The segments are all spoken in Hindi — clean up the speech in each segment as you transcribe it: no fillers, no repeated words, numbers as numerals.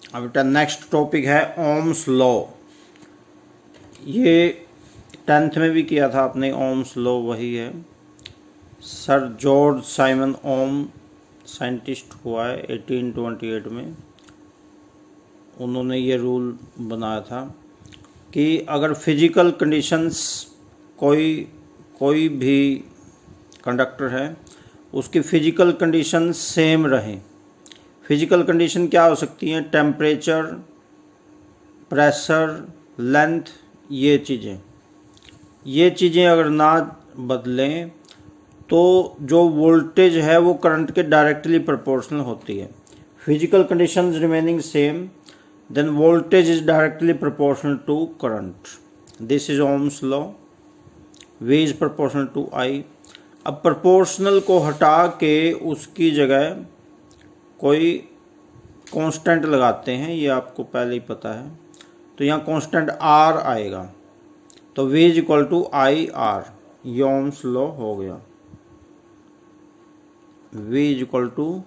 अब बेटा नेक्स्ट टॉपिक है ओम्स लॉ। ये 10th में भी किया था आपने। ओम्स लॉ वही है। सर जॉर्ज साइमन ओम साइंटिस्ट हुआ है 1828 में। उन्होंने ये रूल बनाया था कि अगर फिजिकल कंडीशंस कोई भी कंडक्टर है उसकी फिजिकल कंडीशंस सेम रहें। फिजिकल कंडीशन क्या हो सकती हैं? टेम्परेचर, प्रेशर, लेंथ, ये चीज़ें अगर ना बदलें तो जो वोल्टेज है वो करंट के डायरेक्टली प्रोपोर्शनल होती है। Physical conditions remaining same, then voltage is directly proportional to current. This is Ohm's law. V is proportional to I. अब proportional को हटा के उसकी जगह कोई कांस्टेंट लगाते हैं, ये आपको पहले ही पता है। तो यहाँ कांस्टेंट R आएगा, तो V is equal to I R. ये ओम्स लॉ हो गया। V is equal to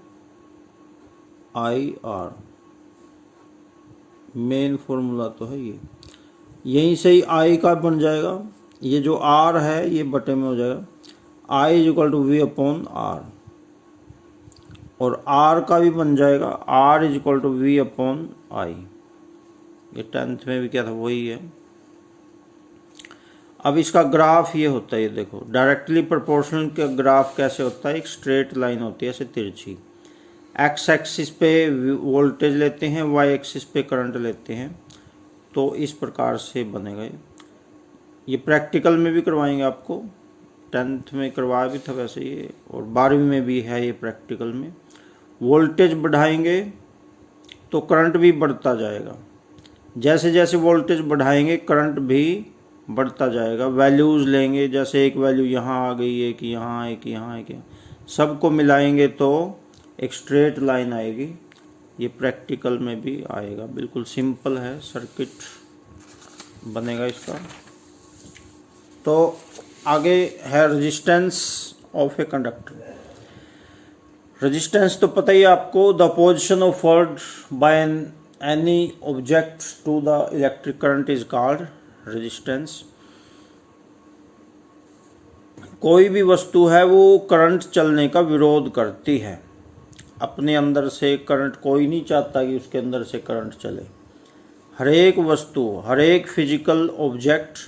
I R, main formula तो है ये। यहीं से ही आई का बन जाएगा। ये जो आर है ये बटे में हो जाएगा। I is equal to V upon R, और आर का भी बन जाएगा। R is equal to V upon I. ये 10th में भी क्या था, वही है। अब इसका ग्राफ ये होता है, ये देखो डायरेक्टली प्रोपोर्शनल का ग्राफ कैसे होता है। एक स्ट्रेट लाइन होती है ऐसे तिरछी। एक्स एक्सिस पे वोल्टेज लेते हैं, वाई एक्सिस पे करंट लेते हैं, तो इस प्रकार से बनेगा। ये प्रैक्टिकल में भी करवाएंगे आपको। 10th में करवाया भी था वैसे ये, और 12वीं में भी है ये प्रैक्टिकल में। वोल्टेज बढ़ाएंगे तो करंट भी बढ़ता जाएगा। जैसे जैसे वोल्टेज बढ़ाएंगे करंट भी बढ़ता जाएगा। वैल्यूज़ लेंगे, जैसे एक वैल्यू यहाँ आ गई, एक यहाँ, एक यहाँ, एक यहाँ, सबको मिलाएंगे तो एक स्ट्रेट लाइन आएगी। ये प्रैक्टिकल में भी आएगा। बिल्कुल सिंपल है, सर्किट बनेगा इसका। तो आगे है resistance of a conductor. Resistance तो पता ही है आपको। The position of offered by any object to the electric current is called resistance. कोई भी वस्तु है वो करंट चलने का विरोध करती है। अपने अंदर से करंट, कोई नहीं चाहता कि उसके अंदर से करंट चले। हर एक वस्तु, हर एक फिजिकल ऑब्जेक्ट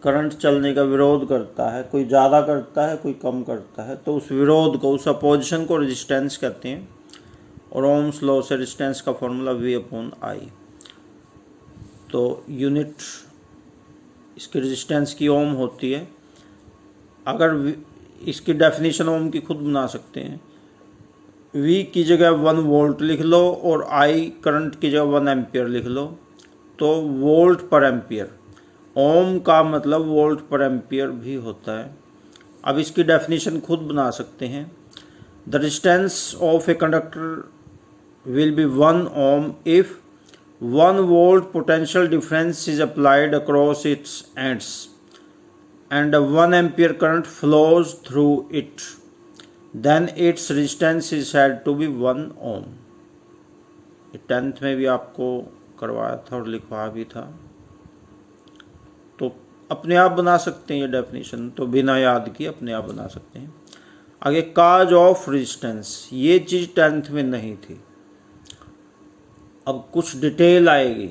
करंट चलने का विरोध करता है। कोई ज़्यादा करता है, कोई कम करता है। तो उस विरोध को, उस अपोजिशन को रेजिस्टेंस कहते हैं। और ओम्स लॉ से रेजिस्टेंस का फॉर्मूला V अपॉन आई। तो यूनिट इसकी रेजिस्टेंस की ओम होती है। अगर इसकी डेफिनेशन ओम की खुद बना सकते हैं। V की जगह 1 वोल्ट लिख लो और I करंट की जगह 1 एम्पियर लिख लो, तो वोल्ट पर एम्पियर। ओम का मतलब वोल्ट पर एम्पियर भी होता है। अब इसकी डेफिनेशन खुद बना सकते हैं। The resistance of a conductor will be 1 ohm if 1 volt potential difference is applied across its ends and a 1 ampere current flows through it, then its resistance is said to be 1 ohm. 10th में भी आपको करवाया था और लिखवा भी था। तो अपने आप बना सकते हैं ये डेफिनेशन, तो बिना याद किए अपने आप बना सकते हैं। आगे काज ऑफ रेजिस्टेंस, ये चीज़ 10th में नहीं थी। अब कुछ डिटेल आएगी।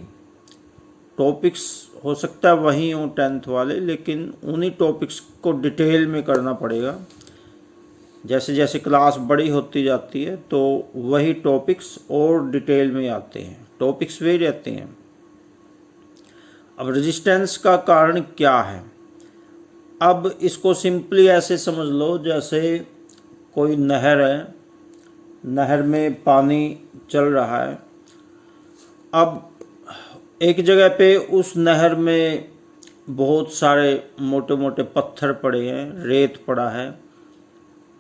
टॉपिक्स हो सकता है वही हों 10th वाले, लेकिन उन्हीं टॉपिक्स को डिटेल में करना पड़ेगा। जैसे जैसे क्लास बड़ी होती जाती है तो वही टॉपिक्स और डिटेल में आते हैं। टॉपिक्स वे रहते हैं। अब रेजिस्टेंस का कारण क्या है? अब इसको सिंपली ऐसे समझ लो, जैसे कोई नहर है, नहर में पानी चल रहा है। अब एक जगह पे उस नहर में बहुत सारे मोटे मोटे पत्थर पड़े हैं, रेत पड़ा है,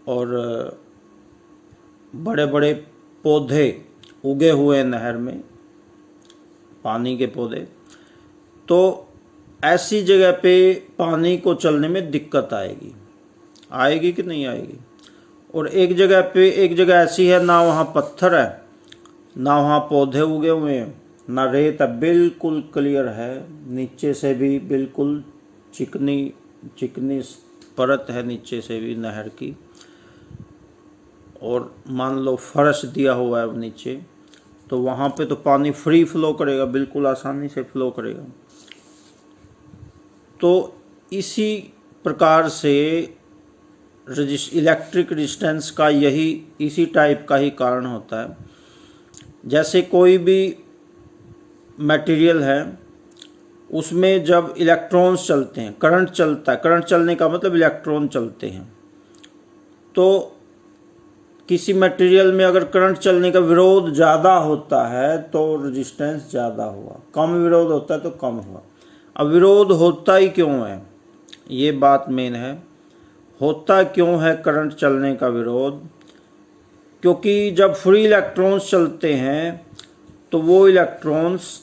और बड़े बड़े पौधे उगे हुए हैं नहर में, पानी के पौधे। तो ऐसी जगह पे पानी को चलने में दिक्कत आएगी कि नहीं आएगी? और एक जगह ऐसी है ना, वहाँ पत्थर है ना वहाँ पौधे उगे हुए हैं, ना रेत है, बिल्कुल क्लियर है। नीचे से भी बिल्कुल चिकनी चिकनी परत है, नीचे से भी नहर की। और मान लो फर्श दिया हुआ है नीचे, तो वहाँ पे तो पानी फ्री फ्लो करेगा, बिल्कुल आसानी से फ्लो करेगा। तो इसी प्रकार से इलेक्ट्रिक रेजिस्टेंस का यही इसी टाइप का ही कारण होता है। जैसे कोई भी मटेरियल है, उसमें जब इलेक्ट्रॉन्स चलते हैं, करंट चलता है, करंट चलने का मतलब इलेक्ट्रॉन चलते हैं। तो किसी मटेरियल में अगर करंट चलने का विरोध ज़्यादा होता है तो रेजिस्टेंस ज़्यादा हुआ, कम विरोध होता है तो कम हुआ। अब विरोध होता ही क्यों है, ये बात मेन है। होता क्यों है करंट चलने का विरोध? क्योंकि जब फ्री इलेक्ट्रॉन्स चलते हैं तो वो इलेक्ट्रॉन्स,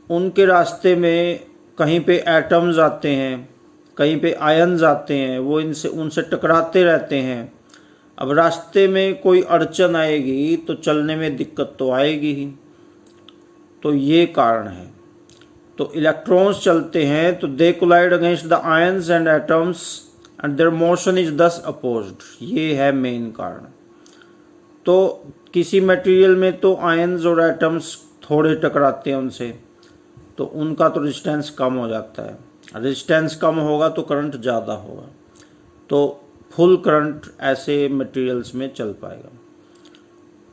उनके रास्ते में कहीं पे एटम्स आते हैं, कहीं पे आयन्स आते हैं, वो उनसे टकराते रहते हैं। अब रास्ते में कोई अड़चन आएगी तो चलने में दिक्कत तो आएगी ही, तो ये कारण है। तो इलेक्ट्रॉन्स चलते हैं तो they collide against the ions and atoms and their motion is thus opposed, ये है मेन कारण। तो किसी मटेरियल में तो आयन्स और एटम्स थोड़े टकराते हैं उनसे, तो उनका तो रेजिस्टेंस कम हो जाता है। रेजिस्टेंस कम होगा तो करंट ज़्यादा होगा, तो फुल करंट ऐसे मटेरियल्स में चल पाएगा।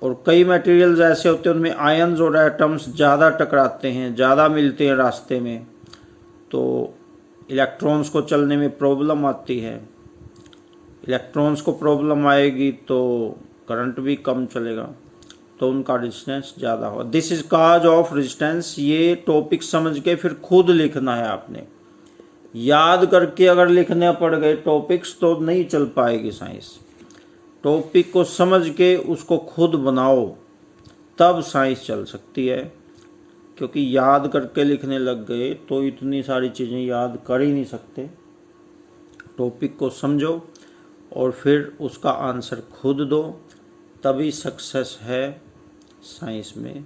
और कई मटेरियल्स ऐसे होते हैं उनमें आयन्स और एटम्स ज़्यादा टकराते हैं, ज़्यादा मिलते हैं रास्ते में, तो इलेक्ट्रॉन्स को चलने में प्रॉब्लम आती है। इलेक्ट्रॉन्स को प्रॉब्लम आएगी तो करंट भी कम चलेगा, तो उनका रेजिस्टेंस ज़्यादा होगा। This is cause of resistance. ये टॉपिक समझ के फिर खुद लिखना है आपने। याद करके अगर लिखने पड़ गए टॉपिक्स तो नहीं चल पाएगी साइंस। टॉपिक को समझ के उसको खुद बनाओ, तब साइंस चल सकती है। क्योंकि याद करके लिखने लग गए तो इतनी सारी चीज़ें याद कर ही नहीं सकते। टॉपिक को समझो और फिर उसका आंसर खुद दो, तभी सक्सेस है साइंस में।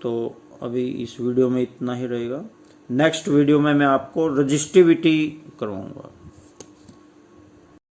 तो अभी इस वीडियो में इतना ही रहेगा। नेक्स्ट वीडियो में मैं आपको रजिस्टिविटी करवाऊंगा।